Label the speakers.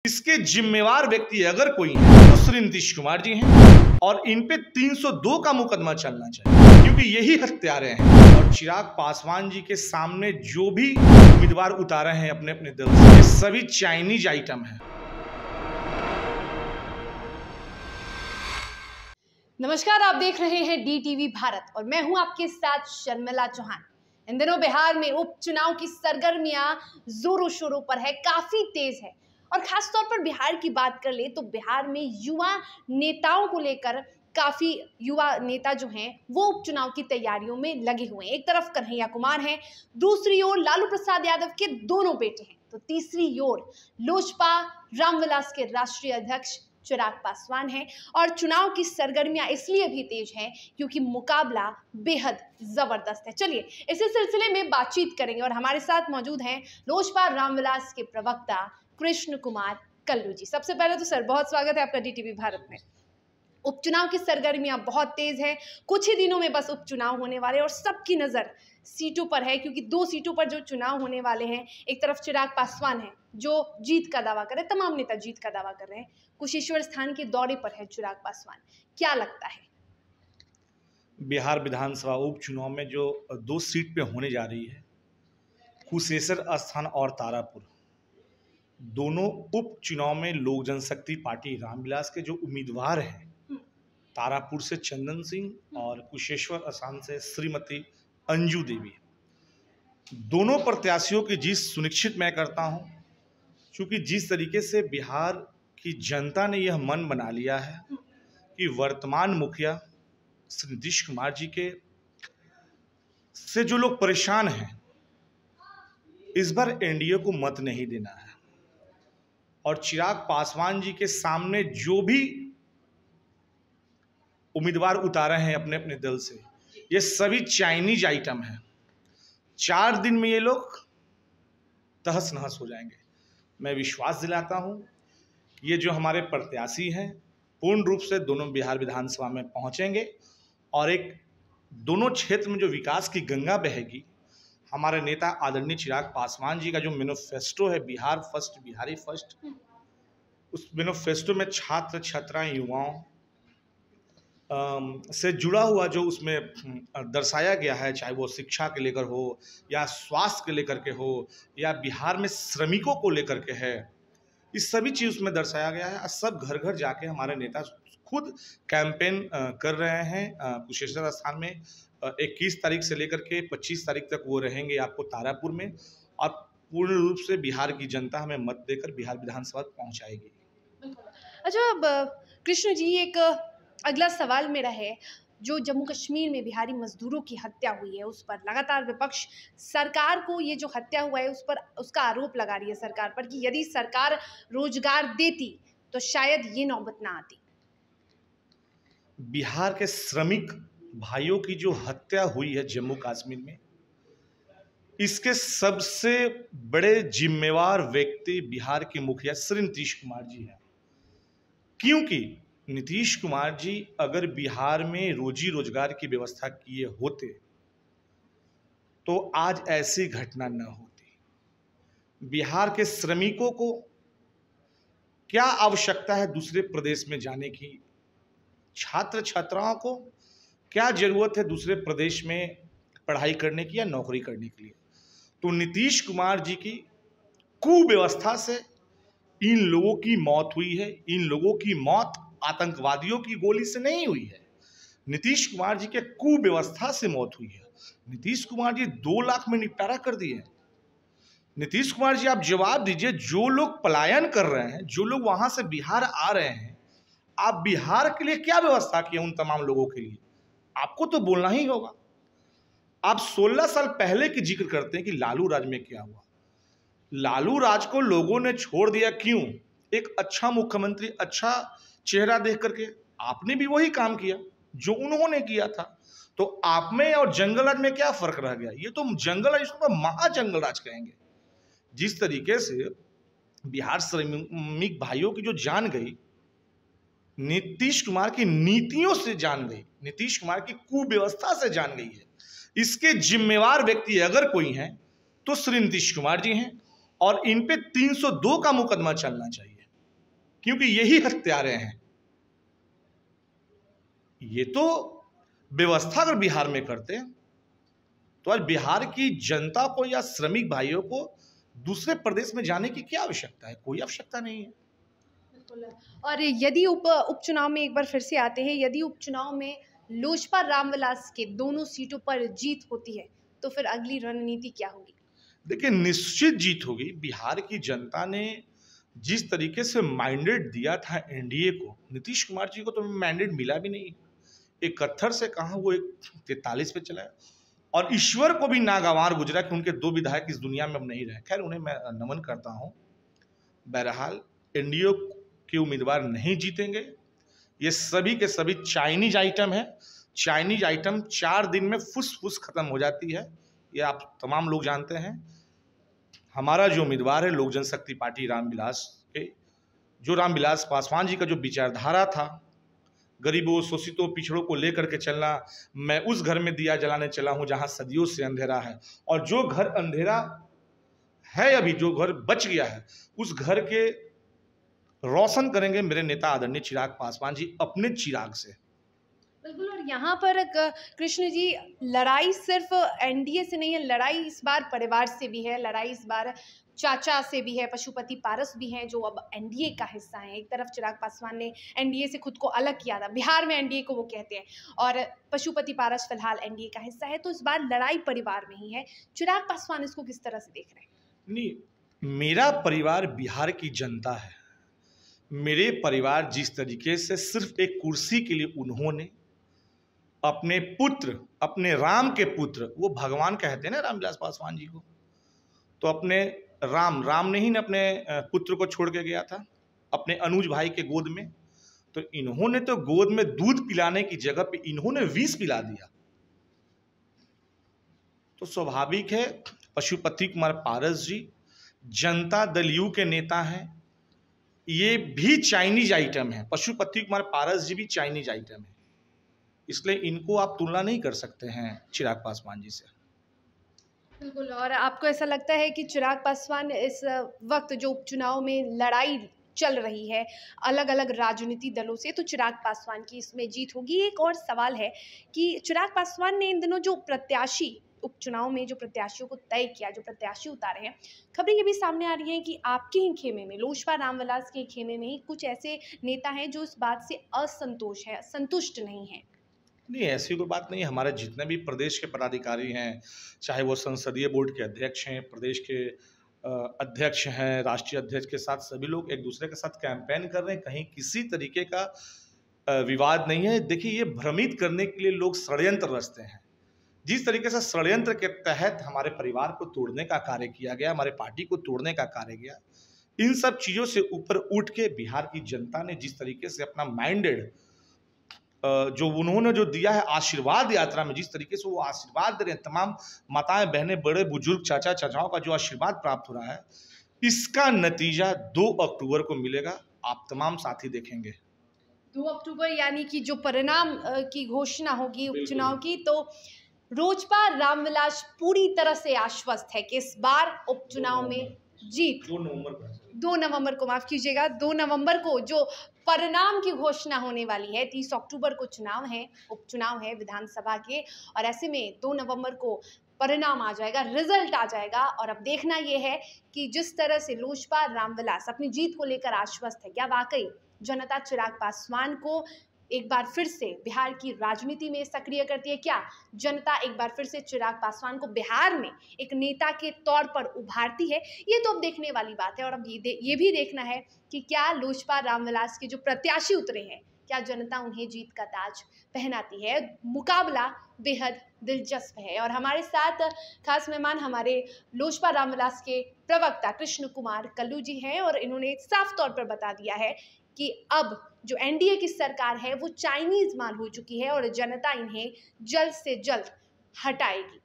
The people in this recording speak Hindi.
Speaker 1: इसके जिम्मेवार व्यक्ति अगर कोई है तो श्री नीतीश कुमार जी हैं और इन पे 302 का मुकदमा चलना चाहिए, क्योंकि यही हत्यारे हैं। और चिराग पासवान जी के सामने जो भी उम्मीदवार उतारे हैं अपने अपने दल से, ये सभी चाइनीज आइटम है।
Speaker 2: नमस्कार, आप देख रहे हैं DTV भारत और मैं हूं आपके साथ शर्मिला चौहान। इन दिनों बिहार में उपचुनाव की सरगर्मियां जोरों शोरों पर है, काफी तेज है। और खासतौर पर बिहार की बात कर ले तो बिहार में युवा नेताओं को लेकर काफी युवा नेता जो हैं वो उपचुनाव की तैयारियों में लगे हुए हैं। एक तरफ कन्हैया कुमार हैं, दूसरी ओर लालू प्रसाद यादव के दोनों बेटे हैं, तो तीसरी ओर लोजपा रामविलास के राष्ट्रीय अध्यक्ष चिराग पासवान हैं। और चुनाव की सरगर्मियां इसलिए भी तेज हैं क्योंकि मुकाबला बेहद जबरदस्त है। चलिए इसी सिलसिले में बातचीत करेंगे और हमारे साथ मौजूद हैं लोजपा रामविलास के प्रवक्ता कृष्ण कुमार कल्लू जी। सबसे पहले तो सर बहुत स्वागत है आपका DTV भारत में। उपचुनाव की सरगर्मियां बहुत तेज है, कुछ ही दिनों में बस उपचुनाव होने वाले और सबकी नजर सीटों पर है, क्योंकि 2 सीटों पर जो चुनाव होने वाले हैं, एक तरफ चिराग पासवान है जो जीत का दावा कर रहे हैं, तमाम नेता जीत का दावा कर रहे हैं, कुशेश्वर स्थान के दौरे पर है चिराग पासवान। क्या लगता है
Speaker 1: बिहार विधानसभा उपचुनाव में जो 2 सीट पे होने जा रही है, कुशेश्वर स्थान और तारापुर, दोनों उपचुनाव में लोक जनशक्ति पार्टी रामविलास के जो उम्मीदवार हैं, तारापुर से चंदन सिंह और कुशेश्वर स्थान से श्रीमती अंजू देवी, दोनों प्रत्याशियों की जीत सुनिश्चित मैं करता हूं, क्योंकि जिस तरीके से बिहार की जनता ने यह मन बना लिया है कि वर्तमान मुखिया श्री नीतीश कुमार जी के से जो लोग परेशान हैं, इस बार एनडीए को मत नहीं देना है। और चिराग पासवान जी के सामने जो भी उम्मीदवार उतारे हैं अपने अपने दल से, ये सभी चाइनीज आइटम है। 4 दिन में ये लोग तहस नहस हो जाएंगे। मैं विश्वास दिलाता हूं कि ये जो हमारे प्रत्याशी हैं पूर्ण रूप से दोनों बिहार विधानसभा में पहुंचेंगे और एक दोनों क्षेत्र में जो विकास की गंगा बहेगी, हमारे नेता आदरणीय चिराग पासवान जी का जो मैनिफेस्टो है बिहार फर्स्ट बिहारी फर्स्ट, उस मैनिफेस्टो में छात्र छात्राएं युवाओं से जुड़ा हुआ जो उसमें दर्शाया गया है, चाहे वो शिक्षा के लेकर हो या स्वास्थ्य के लेकर के हो या बिहार में श्रमिकों को लेकर के है, इस सभी चीज़ उसमें दर्शाया गया है। सब घर घर जाके हमारे नेता खुद कैंपेन कर रहे हैं। कुशेश्वर स्थान में 21 तारीख से लेकर के 25 तारीख तक वो रहेंगे आपको तारापुर में, और पूर्ण रूप से बिहार की जनता हमें मत देकर बिहार विधानसभा पहुंचाएगी।
Speaker 2: अच्छा, अब कृष्ण जी एक अगला सवाल मेरा है, जो जम्मू कश्मीर में बिहारी मजदूरों की हत्या हुई है उस पर लगातार विपक्ष सरकार को, ये जो हत्या हुआ है उस पर उसका आरोप लगा रही है सरकार पर कि यदि सरकार रोजगार देती तो शायद ये नौबत ना आती।
Speaker 1: बिहार के श्रमिक भाइयों की जो हत्या हुई है जम्मू कश्मीर में, इसके सबसे बड़े जिम्मेवार व्यक्ति बिहार के मुखिया श्री नीतीश कुमार जी हैं। क्योंकि नीतीश कुमार जी अगर बिहार में रोजी रोजगार की व्यवस्था किए होते तो आज ऐसी घटना न होती। बिहार के श्रमिकों को क्या आवश्यकता है दूसरे प्रदेश में जाने की, छात्र छात्राओं को क्या जरूरत है दूसरे प्रदेश में पढ़ाई करने की या नौकरी करने के लिए, तो नीतीश कुमार जी की कुव्यवस्था से इन लोगों की मौत हुई है। इन लोगों की मौत आतंकवादियों की गोली से नहीं हुई है, नीतीश कुमार जी के कुव्यवस्था से मौत हुई है। नीतीश कुमार जी 2 लाख में निपटारा कर दिए। नीतीश कुमार जी आप जवाब दीजिए, जो लोग पलायन कर रहे हैं, जो लोग वहां से बिहार आ रहे हैं, आप बिहार के लिए क्या व्यवस्था किए उन तमाम लोगों के लिए? आपको तो बोलना ही होगा। आप 16 साल पहले की जिक्र करते हैं कि लालू राज में क्या हुआ। लालू राज को लोगों ने छोड़ दिया, क्यों? एक अच्छा मुख्यमंत्री, अच्छा चेहरा देख करके आपने भी वही काम किया जो उन्होंने किया था। तो आप में और जंगल राज में क्या फर्क रह गया? ये तो जंगल राज, इसको महाजंगल राज कहेंगे। जिस तरीके से बिहार श्रमिक भाइयों की जो जान गई, नीतीश कुमार की नीतियों से जान गई, नीतीश कुमार की कुव्यवस्था से जान गई है। इसके जिम्मेवार व्यक्ति अगर कोई हैं तो श्री नीतीश कुमार जी हैं और इन पे 302 का मुकदमा चलना चाहिए। क्योंकि यही हत्यारे हैं। ये तो व्यवस्था अगर बिहार में करते हैं तो आज बिहार की जनता को या श्रमिक भाइयों को दूसरे प्रदेश में जाने की क्या आवश्यकता है? कोई आवश्यकता नहीं है।
Speaker 2: और यदि उपचुनाव में एक बार फिर से आते हैं, यदि उपचुनाव में लोजपा रामविलास के दोनों सीटों पर जीत होती है तो फिर अगली रणनीति क्या होगी? देखिए,
Speaker 1: निश्चित जीत होगी। बिहार की जनता ने जिस तरीके से मैंडेट दिया था एनडीए को, नीतीश कुमार जी को तो मैंडेट मिला भी नहीं। 71 से कहा वो 43 पे चला है, और ईश्वर को भी नागवार गुजरा कि उनके 2 विधायक इस दुनिया में अब नहीं रहे। खैर, उन्हें मैं नमन करता हूं। बहरहाल एनडीए के उम्मीदवार नहीं जीतेंगे। ये सभी के सभी चाइनीज आइटम है। चाइनीज आइटम 4 दिन में फुस खत्म हो जाती है, ये आप तमाम लोग जानते हैं। हमारा जो उम्मीदवार है लोक जनशक्ति पार्टी रामविलास के, जो रामविलास पासवान जी का जो विचारधारा था, गरीबों, शोषितों, पिछड़ों को लेकर के चलना, मैं उस घर में दिया जलाने चला हूं जहां सदियों से अंधेरा है, और जो घर अंधेरा है अभी, जो घर बच गया है, उस घर के रोशन करेंगे मेरे नेता आदरणीय चिराग पासवान जी अपने चिराग से।
Speaker 2: बिल्कुल। और यहाँ पर कृष्ण जी, लड़ाई सिर्फ एनडीए से नहीं है, लड़ाई इस बार परिवार से भी है, लड़ाई इस बार चाचा से भी है, पशुपति पारस भी हैं जो अब एनडीए का हिस्सा हैं। एक तरफ चिराग पासवान ने एनडीए से खुद को अलग किया था, बिहार में एनडीए को वो कहते हैं, और पशुपति पारस फिलहाल एनडीए का हिस्सा है। तो इस बार लड़ाई परिवार में ही है। चिराग पासवान इसको किस तरह से देख रहे हैं?
Speaker 1: नहीं, मेरा परिवार बिहार की जनता है। मेरे परिवार जिस तरीके से सिर्फ एक कुर्सी के लिए उन्होंने अपने पुत्र, अपने राम के पुत्र, वो भगवान कहते हैं ना रामविलास पासवान जी को, तो अपने राम ने ही अपने पुत्र को छोड़ के गया था अपने अनुज भाई के गोद में। तो इन्होंने तो गोद में दूध पिलाने की जगह पे इन्होंने विष पिला दिया। तो स्वाभाविक है, पशुपति कुमार पारस जी जनता दल यू के नेता हैं, ये भी चाइनीज आइटम है। पशुपति कुमार पारस जी भी चाइनीज आइटम है, इसलिए इनको आप तुलना नहीं कर सकते हैं चिराग पासवान जी से।
Speaker 2: बिल्कुल। और आपको ऐसा लगता है कि चिराग पासवान इस वक्त जो उपचुनाव में लड़ाई चल रही है अलग अलग राजनीतिक दलों से, तो चिराग पासवान की इसमें जीत होगी? एक और सवाल है कि चिराग पासवान ने इन दिनों जो प्रत्याशी उपचुनाव में जो प्रत्याशियों को तय किया, जो प्रत्याशी उतारे हैं, खबरें ये भी सामने आ रही हैं कि आपके ही खेमे में, लोजपा रामविलास के खेमे में ही कुछ ऐसे नेता हैं जो इस बात से असंतोष है, संतुष्ट नहीं है।
Speaker 1: नहीं, ऐसी कोई बात नहीं। हमारे जितने भी प्रदेश के पदाधिकारी हैं, चाहे वो संसदीय बोर्ड के अध्यक्ष हैं, प्रदेश के अध्यक्ष हैं, राष्ट्रीय अध्यक्ष के साथ सभी लोग एक दूसरे के साथ कैंपेन कर रहे हैं। कहीं किसी तरीके का विवाद नहीं है। देखिए, ये भ्रमित करने के लिए लोग षड्यंत्र रचते हैं। जिस तरीके से षड्यंत्र के तहत हमारे परिवार को तोड़ने का कार्य किया गया, हमारे पार्टी को तोड़ने का कार्य किया, इन सब चीज़ों से ऊपर उठ के बिहार की जनता ने जिस तरीके से अपना माइंडेड जो उन्होंने जो दिया है आशीर्वाद यात्रा में, जिस तरीके से वो आशीर्वाद दे रहे हैं, तमाम माताएं बहनें, बड़े बुजुर्ग, चाचा चाचाओं का जो आशीर्वाद प्राप्त हो रहा है, इसका नतीजा 2 अक्टूबर को मिलेगा। आप तमाम साथी देखेंगे।
Speaker 2: 2 अक्टूबर यानी कि जो परिणाम की घोषणा होगी उपचुनाव की, तो लोजपा रामविलास पूरी तरह से आश्वस्त है कि इस बार उपचुनाव में जीत 2 नवंबर को, माफ कीजिएगा, 2 नवंबर को जो परिणाम की घोषणा होने वाली है। 30 अक्टूबर को चुनाव है, उपचुनाव है विधानसभा के, और ऐसे में 2 नवंबर को परिणाम आ जाएगा, रिजल्ट आ जाएगा। और अब देखना यह है कि जिस तरह से लोजपा रामविलास अपनी जीत को लेकर आश्वस्त है, क्या वाकई जनता चिराग पासवान को एक बार फिर से बिहार की राजनीति में सक्रिय करती है? क्या जनता एक बार फिर से चिराग पासवान को बिहार में एक नेता के तौर पर उभारती है? ये तो अब देखने वाली बात है। और अब ये भी देखना है कि क्या लोजपा रामविलास के जो प्रत्याशी उतरे हैं, क्या जनता उन्हें जीत का ताज पहनाती है? मुकाबला बेहद दिलचस्प है। और हमारे साथ खास मेहमान हमारे लोजपा रामविलास के प्रवक्ता कृष्ण कुमार कल्लू जी हैं, और इन्होंने साफ तौर पर बता दिया है कि अब जो एनडीए की सरकार है वो चाइनीज माल हो चुकी है और जनता इन्हें जल्द से जल्द हटाएगी।